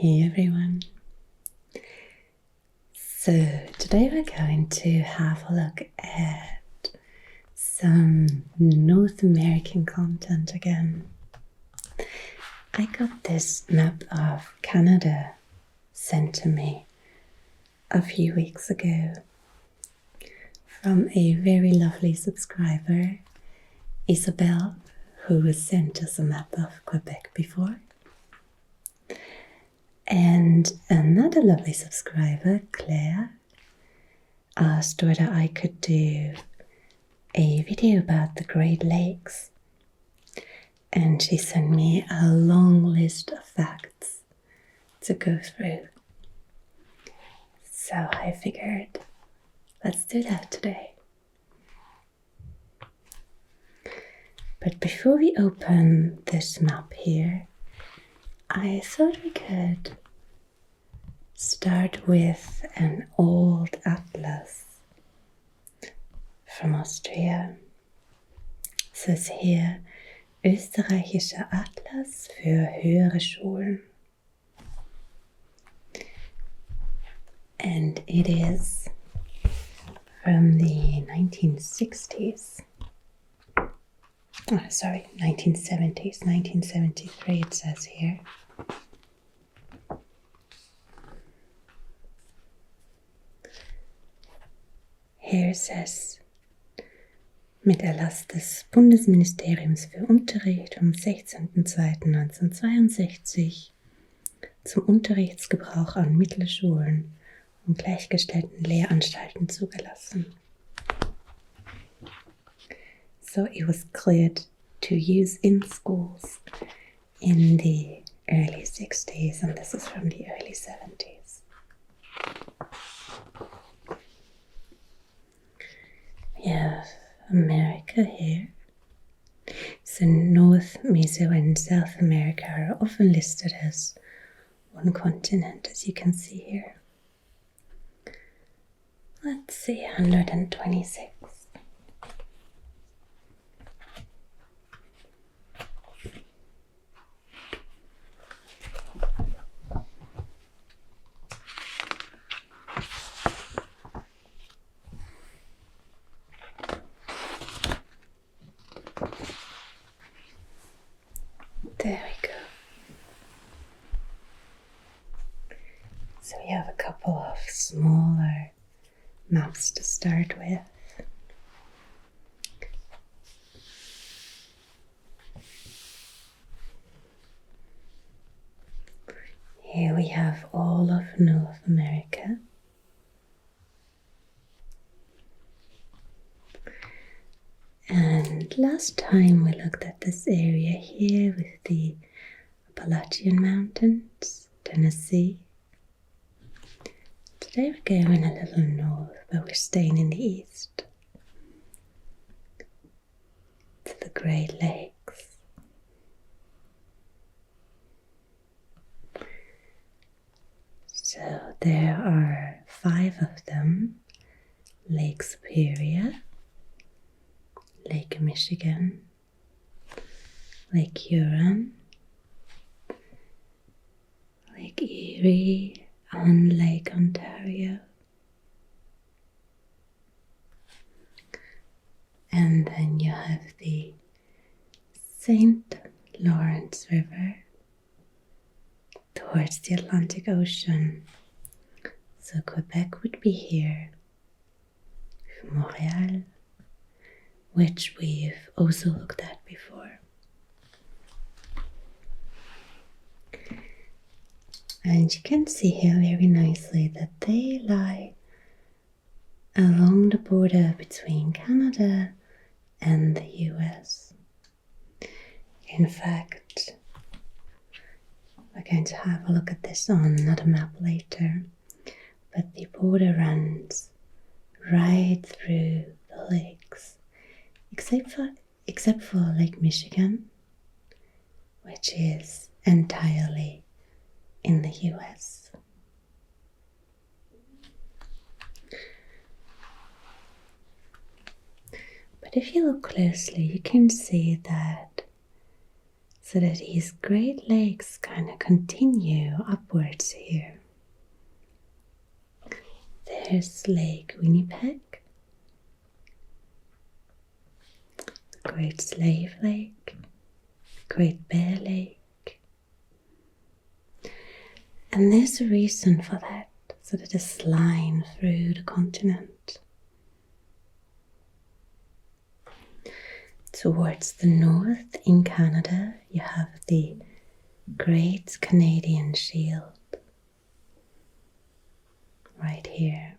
Hey everyone. So today we're going to have a look at some North American content again. I got this map of Canada sent to me a few weeks ago from a very lovely subscriber, Isabel, who has sent us a map of Quebec before. And another lovely subscriber, Claire, asked whether I could do a video about the Great Lakes. And she sent me a long list of facts to go through. So I figured, let's do that today. But before we open this map here, I thought we could start with an old atlas from Austria. It says here, Österreichischer Atlas für höhere Schulen. And it is from the 1960s. 1970s, 1973 it says here. Here says, mit Erlass des Bundesministeriums für Unterricht vom 16.02.1962 zum Unterrichtsgebrauch an Mittelschulen und gleichgestellten Lehranstalten zugelassen. So it was cleared to use in schools in the early 60s, and this is from the early 70s. We have America here. So North, Meso and South America are often listed as one continent, as you can see here. Let's see, 126. There we go. So we have a couple of smaller maps to start with. Here we have all of North America. And last time we looked at this area here with the Appalachian Mountains, Tennessee. Today we're going a little north, but we're staying in the east, to the Great Lakes. So there are 5 of them: Lake Superior, Lake Michigan, Lake Huron, Lake Erie, and Lake Ontario. And then you have the St. Lawrence River towards the Atlantic Ocean. So Quebec would be here, Montreal, which we've also looked at before. And you can see here very nicely that they lie along the border between Canada and the US. In fact, we're going to have a look at this on another map later, but the border runs right through the lakes, except for Lake Michigan, which is entirely in the US. But if you look closely, you can see that So that these Great Lakes kind of continue upwards here. There's Lake Winnipeg, the Great Slave Lake, Great Bear Lake. And there's a reason for that, so that this line through the continent. Towards the north in Canada, you have the Great Canadian Shield, right here,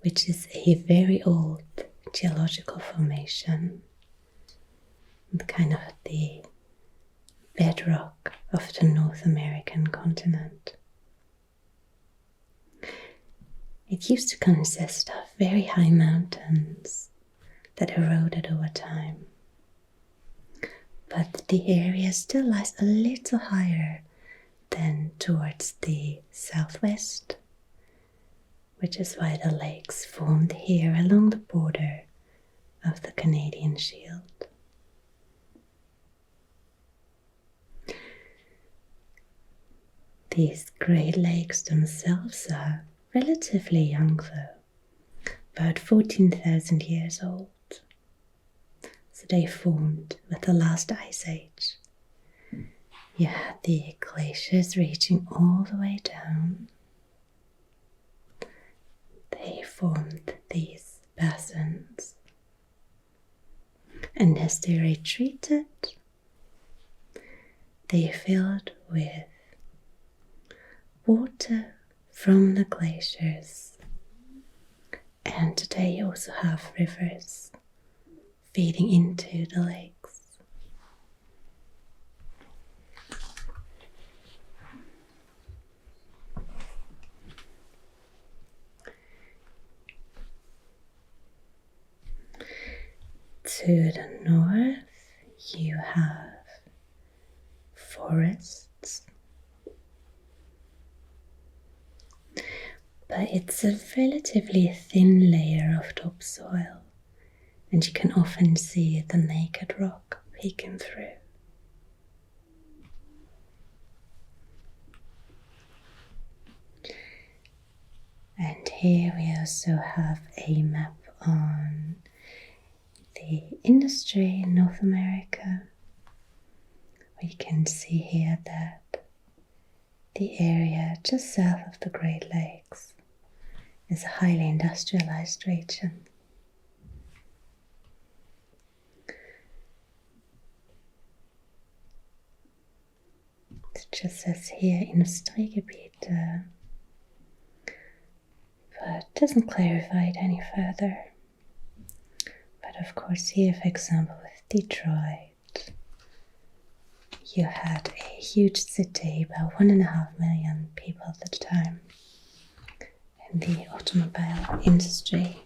which is a very old geological formation, and kind of the bedrock of the North American continent. It used to consist of very high mountains that eroded over time. But the area still lies a little higher than towards the southwest, which is why the lakes formed here along the border of the Canadian Shield. These Great Lakes themselves are relatively young though, about 14,000 years old. So they formed with the last ice age. You had the glaciers reaching all the way down. They formed these basins. And as they retreated, they filled with water from the glaciers. And today you also have rivers feeding into the lakes. To the north, you have forests, but it's a relatively thin layer of topsoil, and you can often see the naked rock peeking through. And here we also have a map on the industry in North America. We can see here that the area just south of the Great Lakes is a highly industrialized region. It just says here Industriegebiete, but doesn't clarify it any further. But of course here, for example, with Detroit, you had a huge city, about 1.5 million people at the time, in the automobile industry.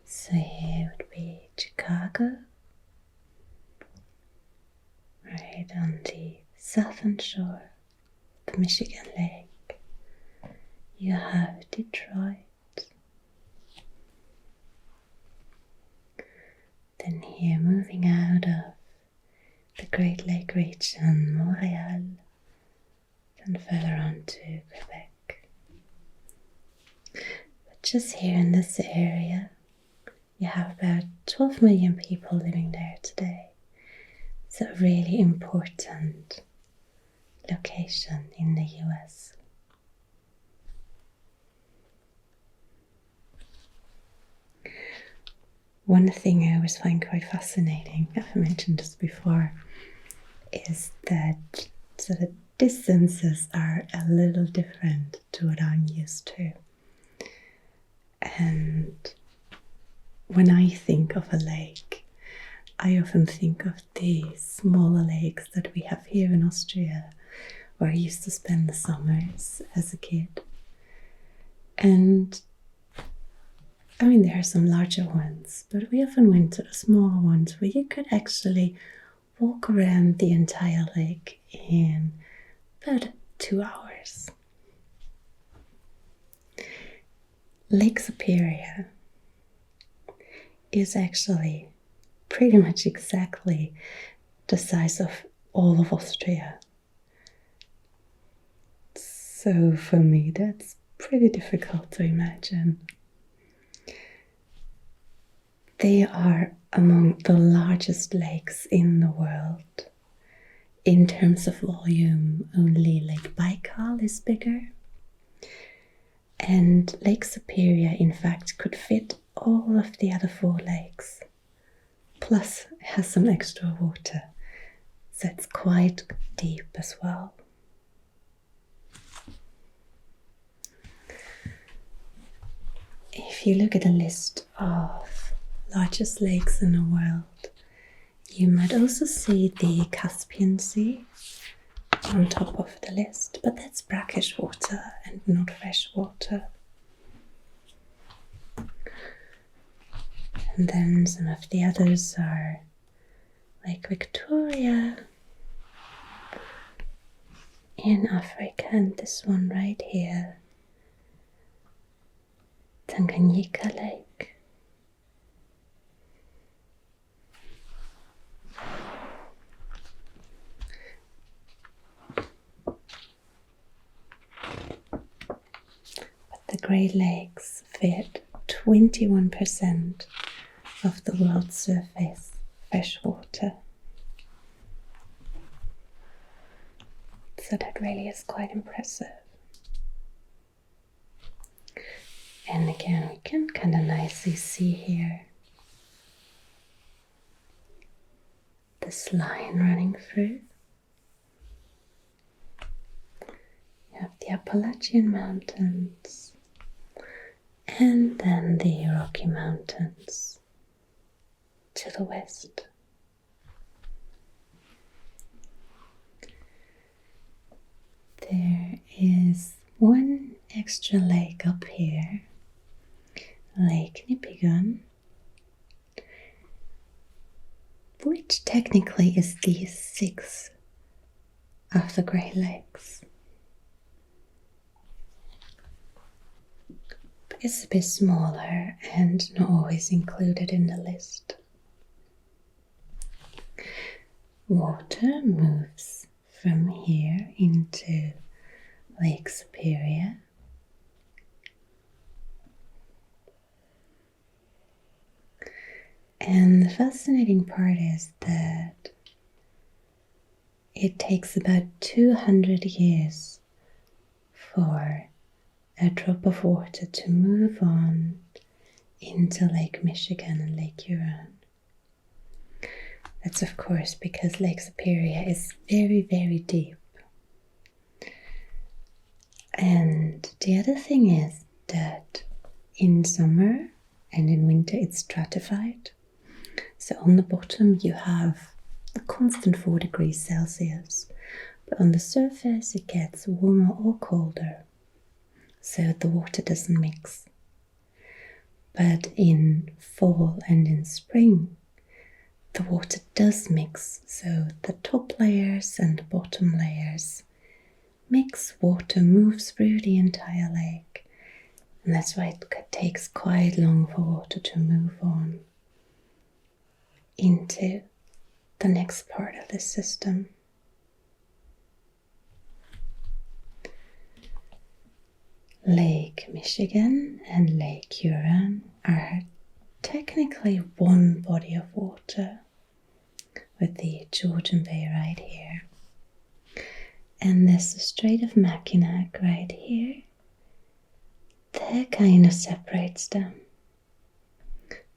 So here would be Chicago, right on the southern shore of the Michigan Lake. You have Detroit. Then here, moving out of the Great Lake region, Montreal, then further on to Quebec. But just here in this area, you have about 12 million people living there today. It's a really important location in the US. One thing I always find quite fascinating, I've mentioned this before, is that the distances are a little different to what I'm used to. And when I think of a lake, I often think of the smaller lakes that we have here in Austria, where I used to spend the summers as a kid. And I mean, there are some larger ones, but we often went to the smaller ones where you could actually walk around the entire lake in about 2 hours. Lake Superior is actually pretty much exactly the size of all of Austria. So for me, that's pretty difficult to imagine. They are among the largest lakes in the world. In terms of volume, only Lake Baikal is bigger. And Lake Superior, in fact, could fit all of the other 4 lakes. Plus, it has some extra water. So it's quite deep as well. If you look at a list of largest lakes in the world, you might also see the Caspian Sea on top of the list, but that's brackish water and not fresh water. And then some of the others are Lake Victoria in Africa, and this one right here, Tanganyika Lake. But the Great Lakes fit 21% of the world's surface freshwater. So that really is quite impressive. And again, we can kind of nicely see here this line running through. You have the Appalachian Mountains and then the Rocky Mountains to the west. There is one extra lake up here, Lake Nipigon, which technically is the 6th of the Great Lakes. But it's a bit smaller and not always included in the list. Water moves from here into Lake Superior. And the fascinating part is that it takes about 200 years for a drop of water to move on into Lake Michigan and Lake Huron. That's of course because Lake Superior is very, very deep. And the other thing is that in summer and in winter it's stratified. So on the bottom you have a constant 4 degrees Celsius, but on the surface it gets warmer or colder, so the water doesn't mix. But in fall and in spring, the water does mix, so the top layers and the bottom layers mix, water moves through the entire lake, and that's why it takes quite long for water to move on into the next part of the system. Lake Michigan and Lake Huron are technically one body of water, with the Georgian Bay right here. And there's the Strait of Mackinac right here. That kind of separates them.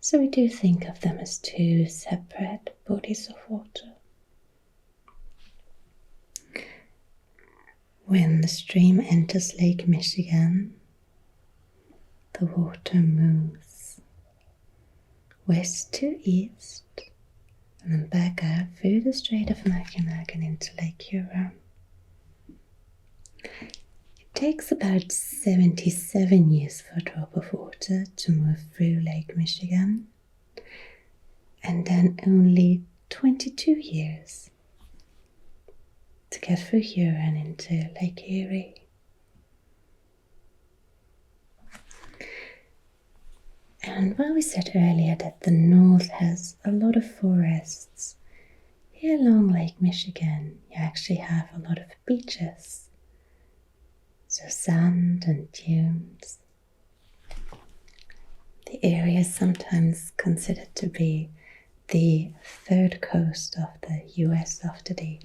So we do think of them as 2 separate bodies of water. When the stream enters Lake Michigan, the water moves west to east and then back out through the Strait of Mackinac and into Lake Huron. It takes about 77 years for a drop of water to move through Lake Michigan, and then only 22 years to get through Huron into Lake Erie. And while we said earlier that the north has a lot of forests, here along Lake Michigan you actually have a lot of beaches. So sand and dunes. The area is sometimes considered to be the third coast of the US after the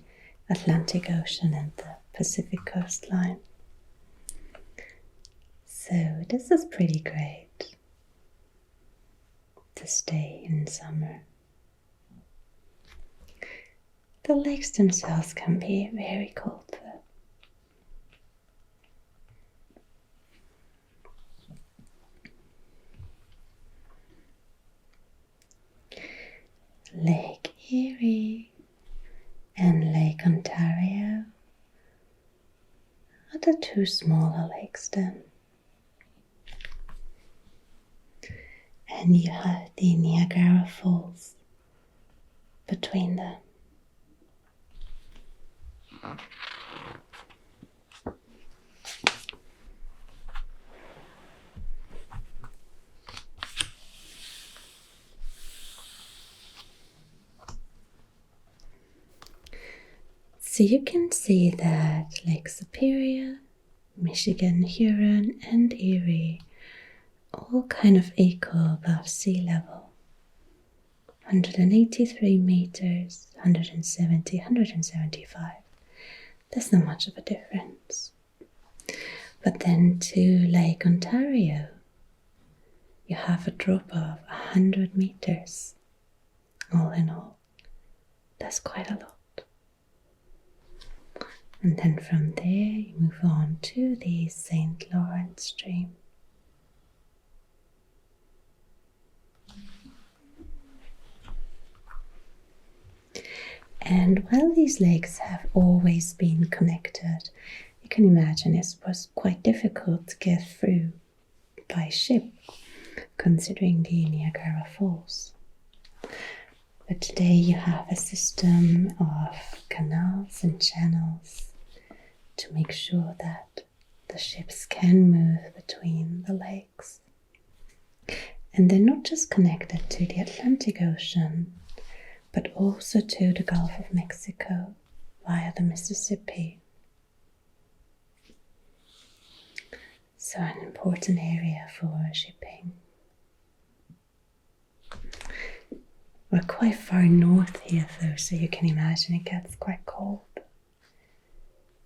Atlantic Ocean and the Pacific coastline. So this is pretty great to stay in summer. The lakes themselves can be very cold though. Lake Erie and Lake Ontario are the two smaller lakes then. And you have the Niagara Falls between them. So you can see that Lake Superior, Michigan, Huron and Erie all kind of equal above sea level. 183 meters, 170, 175. There's not much of a difference. But then to Lake Ontario, you have a drop of 100 meters. All in all, that's quite a lot. And then from there you move on to the St. Lawrence stream. And while these lakes have always been connected, you can imagine it was quite difficult to get through by ship, considering the Niagara Falls. But today you have a system of canals and channels to make sure that the ships can move between the lakes. And they're not just connected to the Atlantic Ocean, but also to the Gulf of Mexico via the Mississippi. So an important area for shipping. We're quite far north here though, so you can imagine it gets quite cold,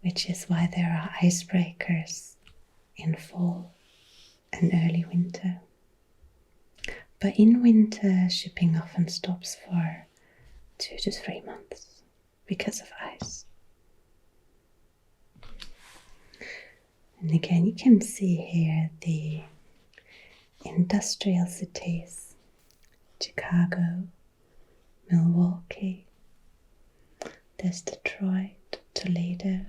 which is why there are icebreakers in fall and early winter. But in winter, shipping often stops for 2 to 3 months because of ice. And again, you can see here the industrial cities, Chicago, Milwaukee, there's Detroit, Toledo,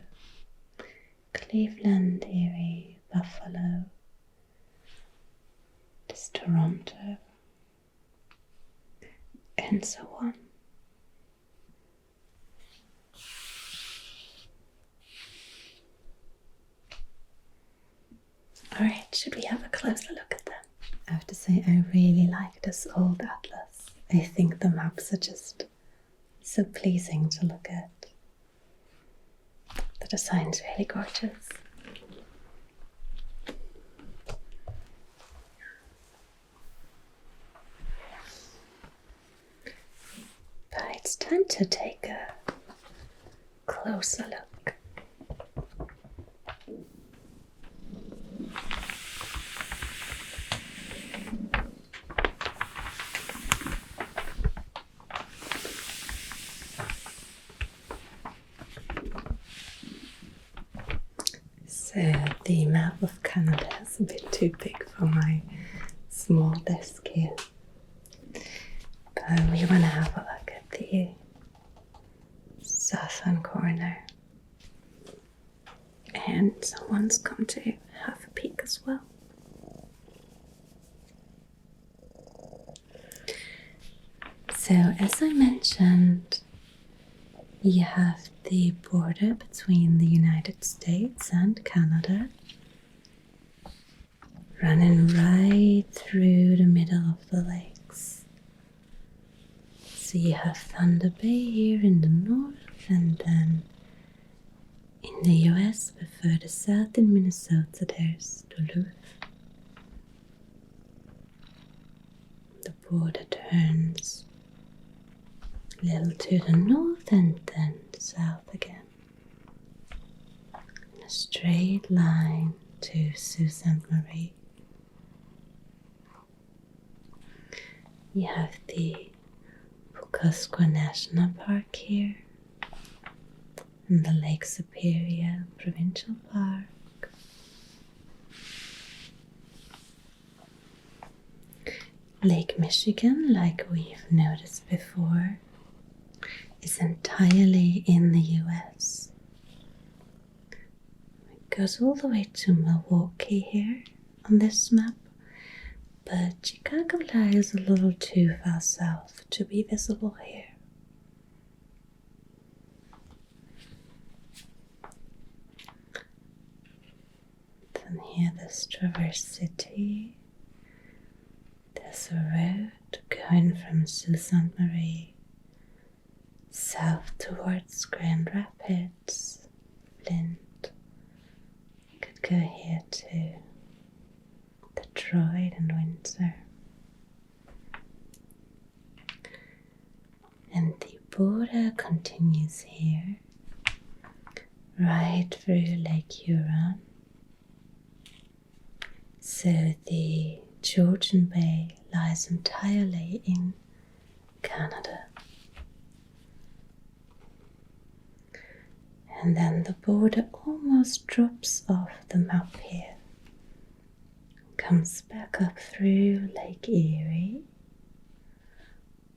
Cleveland, Erie, Buffalo, there's Toronto, and so on. Alright, should we have a closer look at them? I have to say I really like this old atlas. I think the maps are just so pleasing to look at. The design's really gorgeous. But it's time to take a closer look. So the map of Canada is a bit too big for my small desk here. But we want to have a look at the southern corner. And someone's come to have a peek as well. So as I mentioned, you have the border between the United States and Canada running right through the middle of the lakes. So you have Thunder Bay here in the north, and then in the US, but further south in Minnesota, there's Duluth. The border turns a little to the north and then south again. In a straight line to Sault Ste. Marie. You have the Pukasqua National Park here, and the Lake Superior Provincial Park. Lake Michigan, like we've noticed before, is entirely in the US. It goes all the way to Milwaukee here on this map, but Chicago lies a little too far south to be visible here. Then here there's Traverse City. There's a road going from Sault Ste. Marie south towards Grand Rapids, Flint. Could go here to Detroit and Windsor. And the border continues here, right through Lake Huron. So the Georgian Bay lies entirely in Canada. And then the border almost drops off the map here. Comes back up through Lake Erie.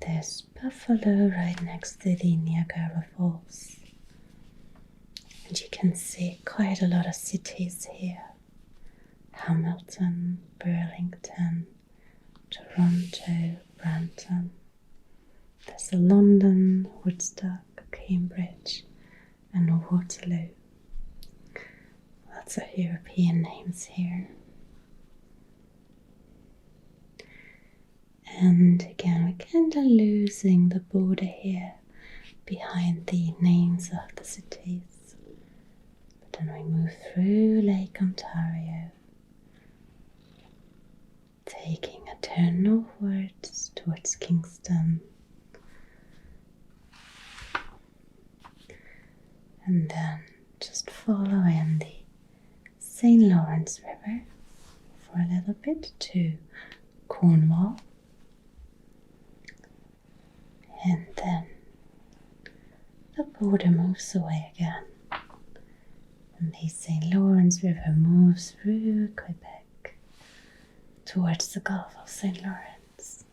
There's Buffalo right next to the Niagara Falls. And you can see quite a lot of cities here. Hamilton, Burlington, Toronto, Brampton. There's a London, Woodstock, Cambridge, and Waterloo. Lots of European names here. And again, we're kind of losing the border here behind the names of the cities. But then we move through Lake Ontario, taking a turn northwards towards Kingston. And then just following the St. Lawrence River for a little bit to Cornwall. And then the border moves away again. And the St. Lawrence River moves through Quebec towards the Gulf of St. Lawrence.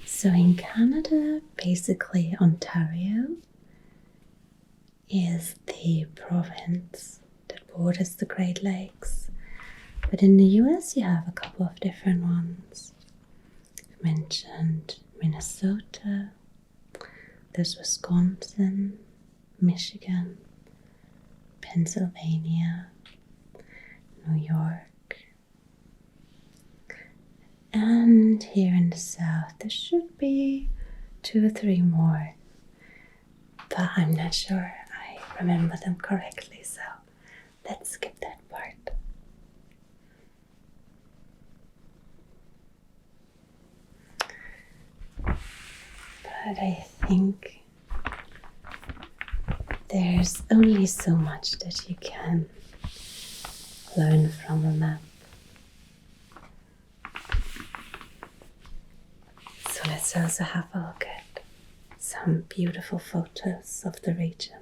So in Canada, basically Ontario is the province that borders the Great Lakes. But in the US you have a couple of different ones. I've mentioned Minnesota, there's Wisconsin, Michigan, Pennsylvania, New York. And here in the south there should be 2 or 3 more, but I'm not sure I remember them correctly, so let's skip that part. But I think there's only so much that you can learn from a map. So let's also have a look at some beautiful photos of the region.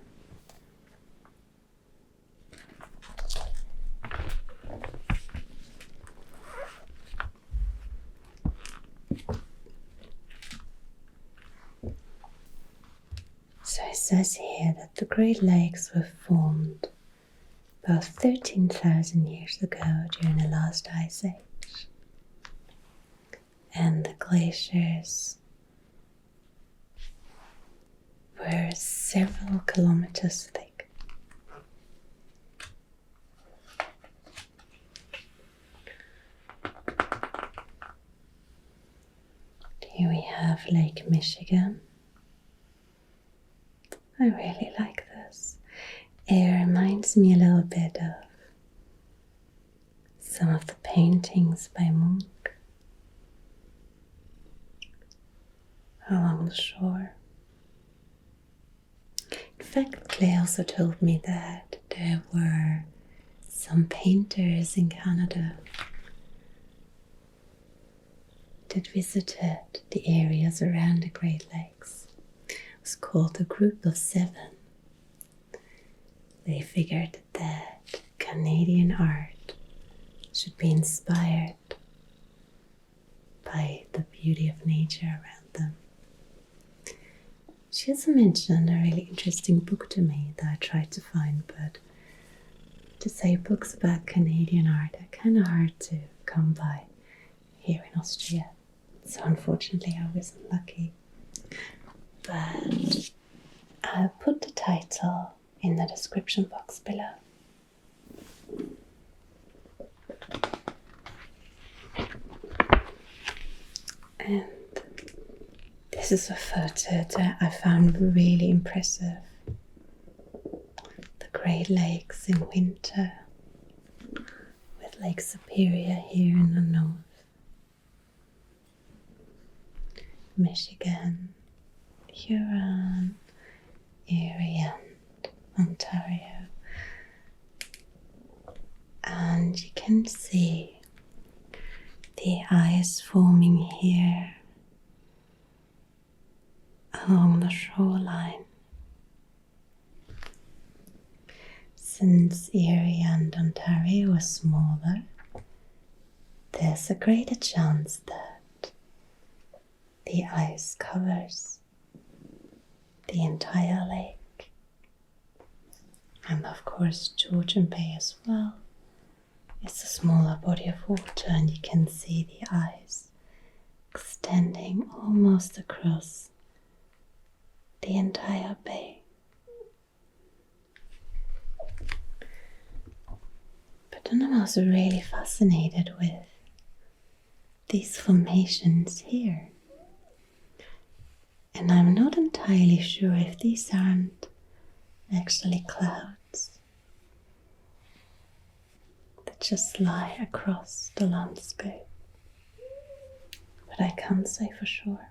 So it says here that the Great Lakes were formed about 13,000 years ago during the last ice age. And the glaciers were several kilometers thick. Here we have Lake Michigan. I really like this. It reminds me a little bit of some of the paintings by Munch along the shore. In fact, Clay also told me that there were some painters in Canada that visited the areas around the Great Lakes. It was called a Group of Seven. They figured that Canadian art should be inspired by the beauty of nature around them. She also mentioned a really interesting book to me that I tried to find, but to say books about Canadian art are kind of hard to come by here in Austria. So unfortunately I wasn't lucky. But I'll put the title in the description box below. And this is a photo that I found really impressive. The Great Lakes in winter, with Lake Superior here in the north. Michigan, Huron, Erie and Ontario. And you can see the ice forming here along the shoreline. Since Erie and Ontario are smaller, there's a greater chance that the ice covers the entire lake. And of course Georgian Bay as well. It's a smaller body of water and you can see the ice extending almost across the entire bay. But then I'm also really fascinated with these formations here. And I'm not entirely sure if these aren't actually clouds that just lie across the landscape. But I can't say for sure.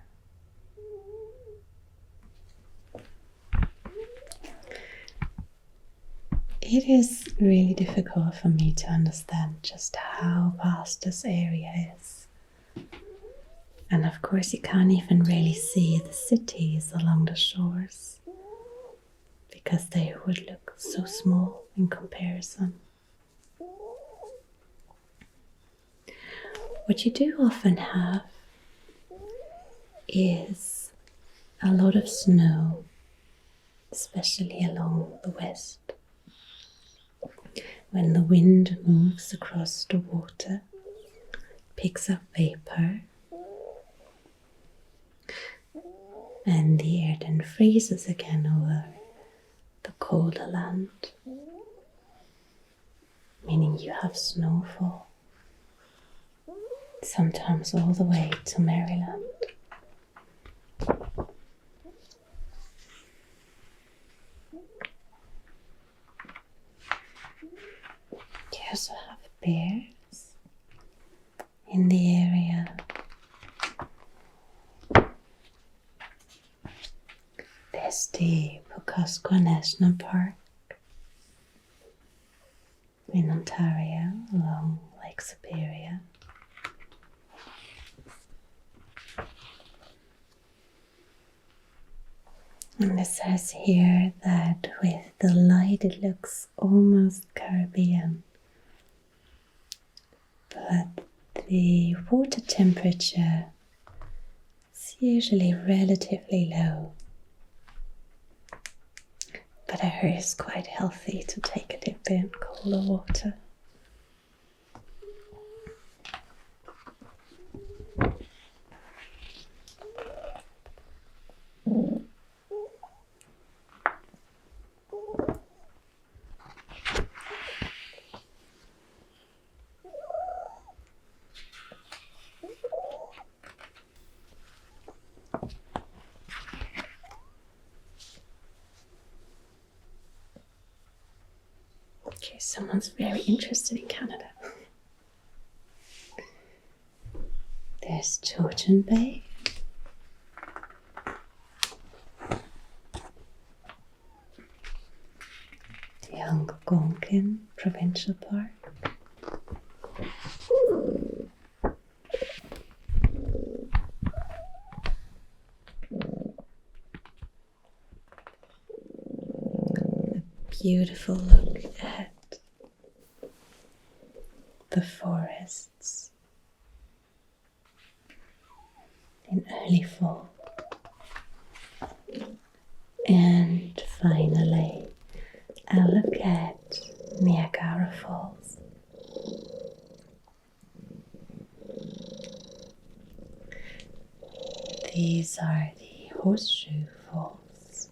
It is really difficult for me to understand just how vast this area is. And of course you can't even really see the cities along the shores because they would look so small in comparison. What you do often have is a lot of snow, especially along the west. When the wind moves across the water, picks up vapor, and the air then freezes again over the colder land, meaning you have snowfall, sometimes all the way to Maryland. You also have bears in the area. There's the Pocasqua National Park in Ontario along Lake Superior. And it says here that with the light it looks almost Caribbean. But the water temperature is usually relatively low. But I heard it's quite healthy to take a dip in colder water. someone's very interested in Canada. There's Georgian Bay. The Algonquin Provincial Park. A beautiful look at the forests in early fall. And finally, a look at Niagara Falls. These are the Horseshoe Falls.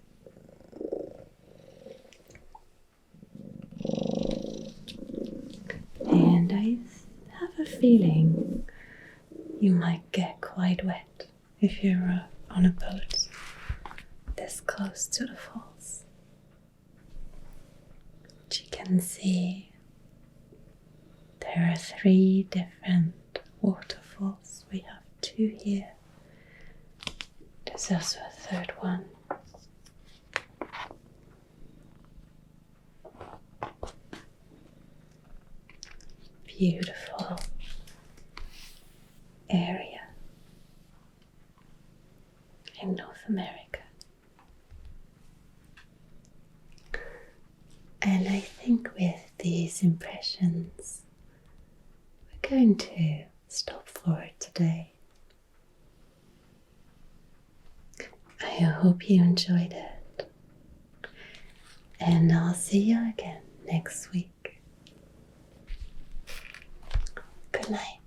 And I have a feeling you might get quite wet if you're on a boat this close to the falls. But you can see there are 3 different waterfalls. We have 2 here. There's also a 3rd one. Beautiful area in North America. And I think with these impressions, we're going to stop for today. I hope you enjoyed it, and I'll see you again next week. Good night.